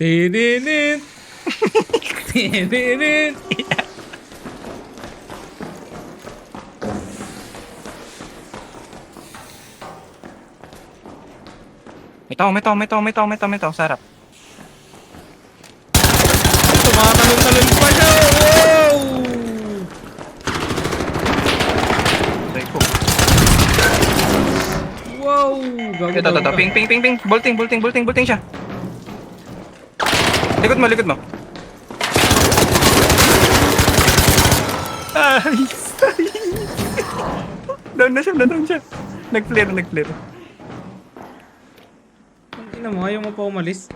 Tininin. Tininin. May tao, sarap. Tumatalon-talon pa siya. Wow! Try ko. Wow! Gago, Ito, gago. ping. Bolting siya. Likod mo. Ay! Down siya. Nag-flare. Ang ina mo, ayaw mo pa umalis.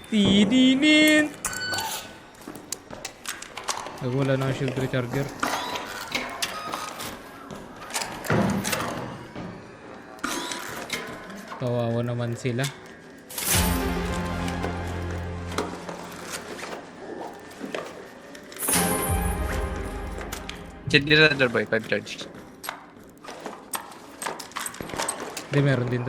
Tininin. Nagwala na ang shield recharger. Kawawa naman sila. Shield Radar boy, 5 charge. Hindi, meron din.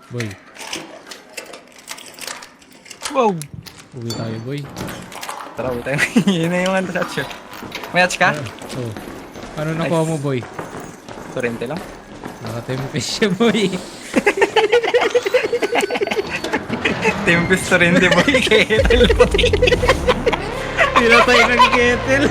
Boy, Wow! uwi tayo boy. Tara, uwi tayo. Yun na yung hatch. May hatch ka? Oh. Ano nakuha mo boy? Torrente lang. Nakatempest siya boy. Tempest Torrente boy. Kettle boy. Pinatay ng kettle.